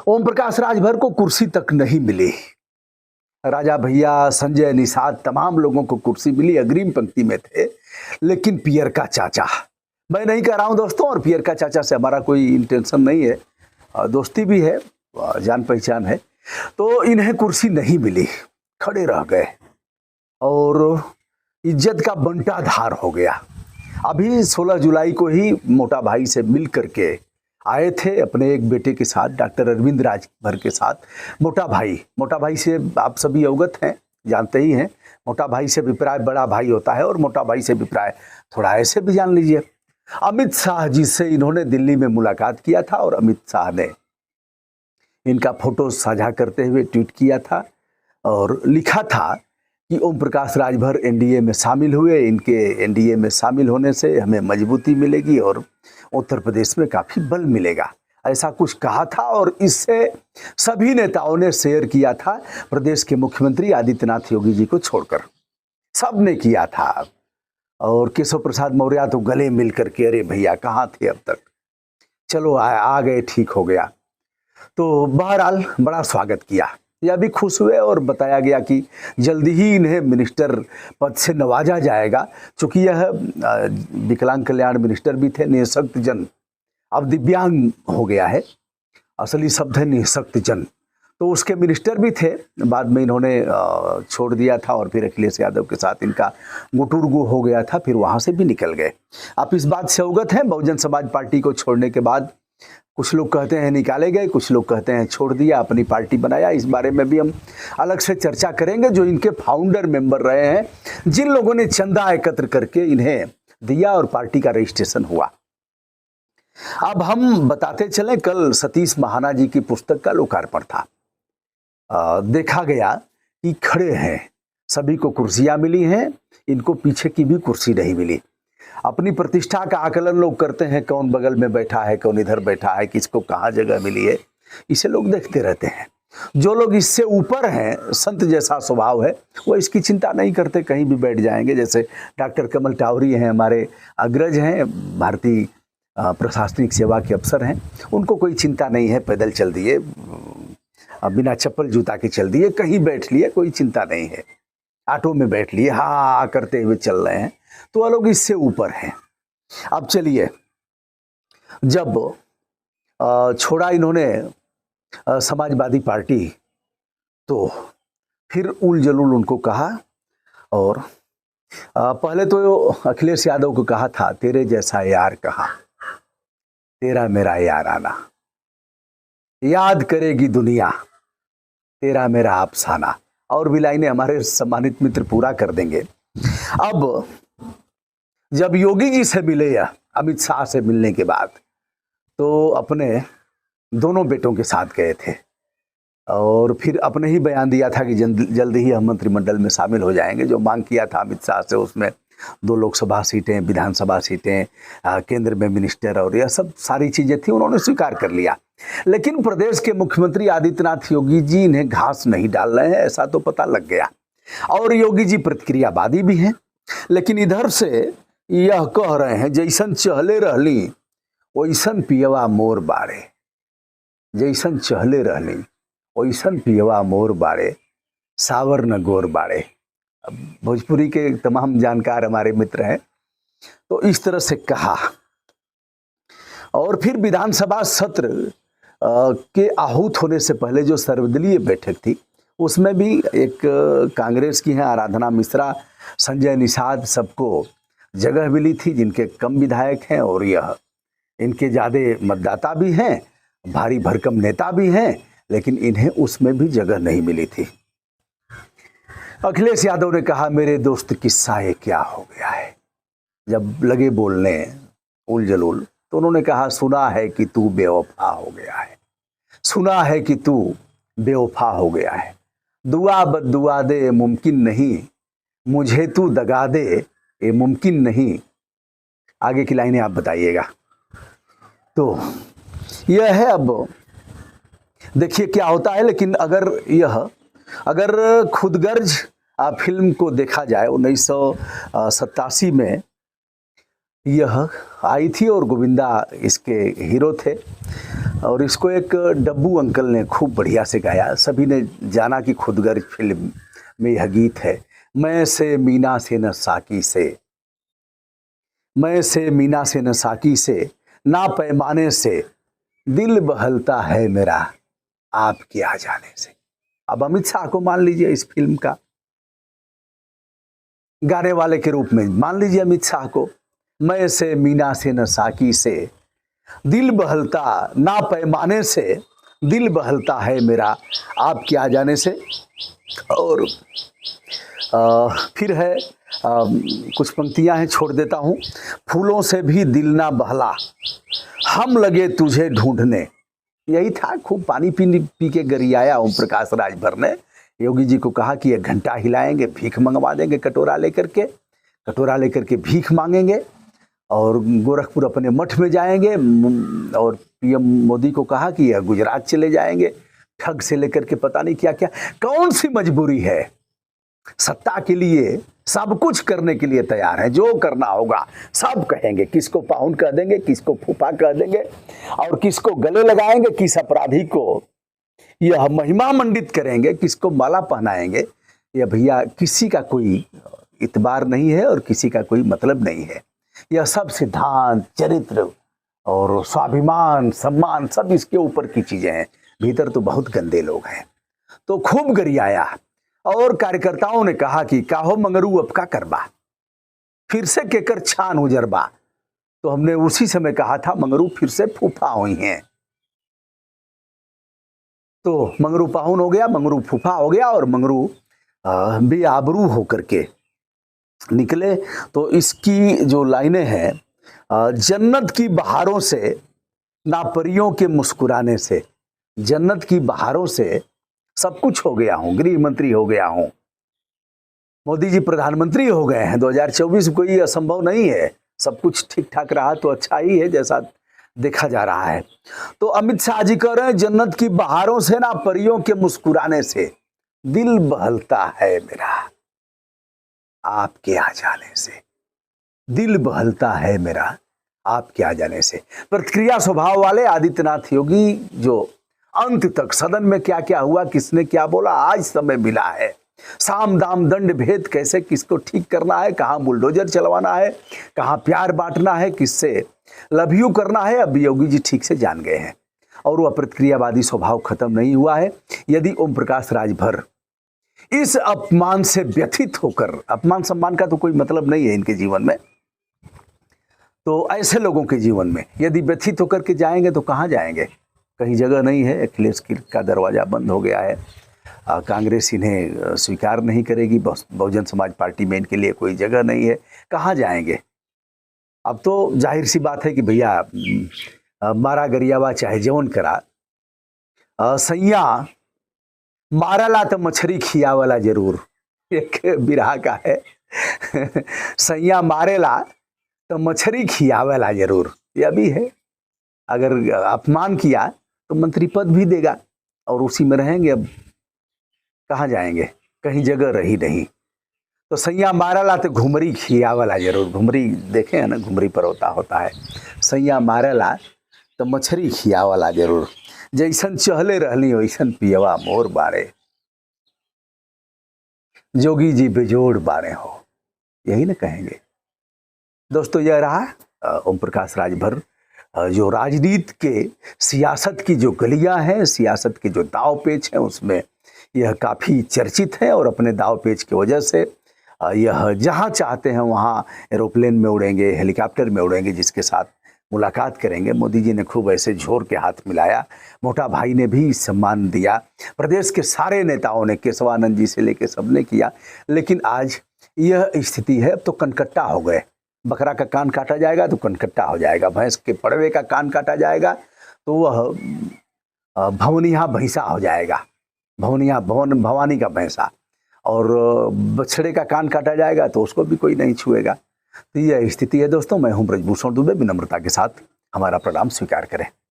ओम प्रकाश राजभर को कुर्सी तक नहीं मिली। राजा भैया, संजय निषाद, तमाम लोगों को कुर्सी मिली, अग्रिम पंक्ति में थे, लेकिन पियर का चाचा, मैं नहीं कह रहा हूं दोस्तों, और पियर का चाचा से हमारा कोई इंटेंशन नहीं है, दोस्ती भी है, जान पहचान है, तो इन्हें कुर्सी नहीं मिली, खड़े रह गए और इज्जत का बंटाधार हो गया। अभी 16 जुलाई को ही मोटा भाई से मिल करके आए थे अपने एक बेटे के साथ, डॉक्टर अरविंद राजभर के साथ। मोटा भाई से आप सभी अवगत हैं, जानते ही हैं, मोटा भाई से अभिप्राय बड़ा भाई होता है, और मोटा भाई से अभिप्राय थोड़ा ऐसे भी जान लीजिए। अमित शाह जी से इन्होंने दिल्ली में मुलाकात किया था और अमित शाह ने इनका फोटो साझा करते हुए ट्वीट किया था और लिखा था कि ओम प्रकाश राजभर एनडीए में शामिल हुए, इनके एनडीए में शामिल होने से हमें मजबूती मिलेगी और उत्तर प्रदेश में काफ़ी बल मिलेगा, ऐसा कुछ कहा था। और इससे सभी नेताओं ने शेयर किया था, प्रदेश के मुख्यमंत्री आदित्यनाथ योगी जी को छोड़कर सब ने किया था। और केशव प्रसाद मौर्य तो गले मिल करके, अरे भैया कहाँ थे अब तक, चलो आ गए, ठीक हो गया। तो बहरहाल बड़ा स्वागत किया, यह भी खुश हुए और बताया गया कि जल्दी ही इन्हें मिनिस्टर पद से नवाजा जाएगा, चूँकि यह विकलांग कल्याण मिनिस्टर भी थे, निःशक्त जन, अब दिव्यांग हो गया है, असली शब्द है निःशक्त जन, तो उसके मिनिस्टर भी थे। बाद में इन्होंने छोड़ दिया था और फिर अखिलेश यादव के साथ इनका गुटुरगु हो गया था, फिर वहाँ से भी निकल गए। आप इस बात से अवगत हैं, बहुजन समाज पार्टी को छोड़ने के बाद कुछ लोग कहते हैं निकाले गए, कुछ लोग कहते हैं छोड़ दिया, अपनी पार्टी बनाया। इस बारे में भी हम अलग से चर्चा करेंगे। जो इनके फाउंडर मेंबर रहे हैं, जिन लोगों ने चंदा एकत्र करके इन्हें दिया और पार्टी का रजिस्ट्रेशन हुआ। अब हम बताते चलें, कल सतीश महाना जी की पुस्तक का लोकार्पण था। देखा गया कि खड़े हैं, सभी को कुर्सियां मिली हैं, इनको पीछे की भी कुर्सी नहीं मिली। अपनी प्रतिष्ठा का आकलन लोग करते हैं, कौन बगल में बैठा है, कौन इधर बैठा है, किसको कहाँ जगह मिली है, इसे लोग देखते रहते हैं। जो लोग इससे ऊपर हैं, संत जैसा स्वभाव है, वो इसकी चिंता नहीं करते, कहीं भी बैठ जाएंगे। जैसे डॉक्टर कमल टावरी हैं, हमारे अग्रज हैं, भारतीय प्रशासनिक सेवा के अफसर हैं, उनको कोई चिंता नहीं है, पैदल चल दिए, बिना चप्पल जूता के चल दिए, कहीं बैठ लिए, कोई चिंता नहीं है, ऑटो में बैठ लिए, हाँ करते हुए चल रहे हैं, तो वो लोग इससे ऊपर हैं। अब चलिए, जब छोड़ा इन्होंने समाजवादी पार्टी, तो फिर उल जलूल उनको कहा, और पहले तो अखिलेश यादव को कहा था, तेरे जैसा यार कहाँ, तेरा मेरा यार आना, याद करेगी दुनिया तेरा मेरा अफसाना, और भी लाइनें हमारे सम्मानित मित्र पूरा कर देंगे। अब जब योगी जी से मिले या अमित शाह से मिलने के बाद, तो अपने दोनों बेटों के साथ गए थे और फिर अपने ही बयान दिया था कि जल्द ही हम मंत्रिमंडल में शामिल हो जाएंगे। जो मांग किया था अमित शाह से, उसमें 2 लोकसभा सीटें, विधानसभा सीटें, केंद्र में मिनिस्टर और यह सब सारी चीज़ें थी, उन्होंने स्वीकार कर लिया। लेकिन प्रदेश के मुख्यमंत्री आदित्यनाथ योगी जी इन्हें घास नहीं डाल रहे हैं, ऐसा तो पता लग गया। और योगी जी प्रतिक्रियावादी भी हैं, लेकिन इधर से यह कह रहे हैं, जैसन चहले रहली वैसन पियवा मोर बाड़े, जैसन चहले रहली वैसन पियवा मोर बाड़े, सावर न गोर बाड़े। अब भोजपुरी के तमाम जानकार हमारे मित्र हैं, तो इस तरह से कहा। और फिर विधानसभा सत्र के आहूत होने से पहले जो सर्वदलीय बैठक थी, उसमें भी एक कांग्रेस की हैं आराधना मिश्रा, संजय निषाद, सबको जगह मिली थी, जिनके कम विधायक हैं और यह इनके ज़्यादा मतदाता भी हैं, भारी भरकम नेता भी हैं, लेकिन इन्हें उसमें भी जगह नहीं मिली थी। अखिलेश यादव ने कहा, मेरे दोस्त किस्सा ये क्या हो गया है। जब लगे बोलने उल जलूल, तो उन्होंने कहा, सुना है कि तू बेवफा हो गया है, सुना है कि तू बेवफा हो गया है, दुआ बद्दुआ दे मुमकिन नहीं, मुझे तू दगा दे ये मुमकिन नहीं। आगे की लाइनें आप बताइएगा। तो यह है, अब देखिए क्या होता है। लेकिन अगर खुदगर्ज फिल्म को देखा जाए, 1987 में यह आई थी और गोविंदा इसके हीरो थे, और इसको एक डब्बू अंकल ने खूब बढ़िया से गाया। सभी ने जाना कि खुदगर्ज फिल्म में यह गीत है। मैं से मीना से न साकी से, मैं से मीना से न साकी से, ना पैमाने से दिल बहलता है मेरा आपके आ जाने से। अब अमित शाह को मान लीजिए इस फिल्म का गाने वाले के रूप में, मान लीजिए अमित शाह को। मैं से मीना से न साकी से दिल बहलता, ना पैमाने से दिल बहलता है मेरा आपके आ जाने से। और फिर है कुछ पंक्तियां हैं, छोड़ देता हूं। फूलों से भी दिल ना बहला, हम लगे तुझे ढूंढने। यही था, खूब पानी पी के गरियाया ओम प्रकाश राजभर ने। योगी जी को कहा कि 1 घंटा हिलाएंगे, भीख मंगवा देंगे कटोरा लेकर के भीख मांगेंगे और गोरखपुर अपने मठ में जाएंगे। और पीएम मोदी को कहा कि यह गुजरात चले जाएंगे, ठग से लेकर के पता नहीं क्या क्या। कौन सी मजबूरी है, सत्ता के लिए सब कुछ करने के लिए तैयार है, जो करना होगा सब कहेंगे। किसको पाहुन कह देंगे, किसको फूफा कह देंगे और किसको गले लगाएंगे, किस अपराधी को यह महिमा मंडित करेंगे, किसको माला पहनाएंगे। यह भैया किसी का कोई इतबार नहीं है और किसी का कोई मतलब नहीं है। यह सब सिद्धांत, चरित्र और स्वाभिमान, सम्मान सब इसके ऊपर की चीजें हैं। भीतर तो बहुत गंदे लोग हैं। तो खूब गरियाया और कार्यकर्ताओं ने कहा कि काहो मंगरू अब का करबा, फिर से केकर छान उजरबा। तो हमने उसी समय कहा था मंगरू फिर से फूफा हुई हैं। तो मंगरू पाहुन हो गया, मंगरू फूफा हो गया और मंगरू बेआबरू होकर के निकले। तो इसकी जो लाइनें हैं, जन्नत की बहारों से ना परियों के मुस्कुराने से, जन्नत की बहारों से सब कुछ हो गया हूं, गृह मंत्री हो गया हूं, मोदी जी प्रधानमंत्री हो गए हैं। 2024 कोई असंभव नहीं है, सब कुछ ठीक ठाक रहा तो अच्छा ही है जैसा देखा जा रहा है। तो अमित शाह जी कह रहे हैं जन्नत की बहारों से ना परियों के मुस्कुराने से दिल बहलता है मेरा आपके आ जाने से, दिल बहलता है मेरा आपके आ जाने से। प्रतिक्रिया स्वभाव वाले आदित्यनाथ योगी जो अंत तक सदन में क्या क्या हुआ, किसने क्या बोला, आज समय मिला है। साम दाम दंड भेद कैसे किसको ठीक करना है, कहां बुलडोजर चलवाना है, कहां प्यार बांटना है, किससे लव यू करना है, अब योगी जी ठीक से जान गए हैं। और वह प्रतिक्रियावादी स्वभाव खत्म नहीं हुआ है। यदि ओम प्रकाश राजभर इस अपमान से व्यथित होकर, अपमान सम्मान का तो कोई मतलब नहीं है इनके जीवन में, तो ऐसे लोगों के जीवन में यदि व्यथित होकर के जाएंगे तो कहां जाएंगे, कहीं जगह नहीं है। अखिलेश का दरवाजा बंद हो गया है, कांग्रेस इन्हें स्वीकार नहीं करेगी, बहुजन समाज पार्टी में इनके लिए कोई जगह नहीं है, कहाँ जाएंगे। अब तो जाहिर सी बात है कि भैया मारा गरियावा चाहे जवन करा, सैया मारला तो मछली खियावला जरूर, एक बिरहा का है सैया मारेला तो मछली खियावला जरूर। यह भी है, अगर अपमान किया तो मंत्री पद भी देगा और उसी में रहेंगे। अब कहाँ जाएंगे, कहीं जगह रही नहीं। तो सैया मारला तो घुमरी खियावला जरूर। घुमरी देखे हैं ना, घुमरी परौता होता है। सैया मारला तो मछली खियावला जरूर, जैसन चहले रहली वैसन पियवा मोर बारे, जोगी जी बेजोड़ बारे हो, यही ना कहेंगे। दोस्तों यह रहा ओम प्रकाश राजभर, जो राजनीति के सियासत की जो गलियां हैं, सियासत के जो दाव पेच हैं, उसमें यह काफ़ी चर्चित है। और अपने दाव पेच की वजह से यह जहां चाहते हैं वहां एरोप्लेन में उड़ेंगे, हेलीकॉप्टर में उड़ेंगे, जिसके साथ मुलाकात करेंगे। मोदी जी ने खूब ऐसे झोर के हाथ मिलाया, मोटा भाई ने भी सम्मान दिया, प्रदेश के सारे नेताओं ने, केशवानंद जी से लेकर सबने किया। लेकिन आज यह स्थिति है, अब तो कनकट्टा हो गए। बकरा का कान काटा जाएगा तो कनकट्टा हो जाएगा, भैंस के पड़वे का कान काटा जाएगा तो वह भवनिया भैंसा हो जाएगा, भवानी का भैंसा। और बछड़े का कान काटा जाएगा तो उसको भी कोई नहीं छुएगा। तो यह स्थिति है दोस्तों। मैं हूं ब्रजभूषण दुबे, विनम्रता के साथ हमारा प्रणाम स्वीकार करें।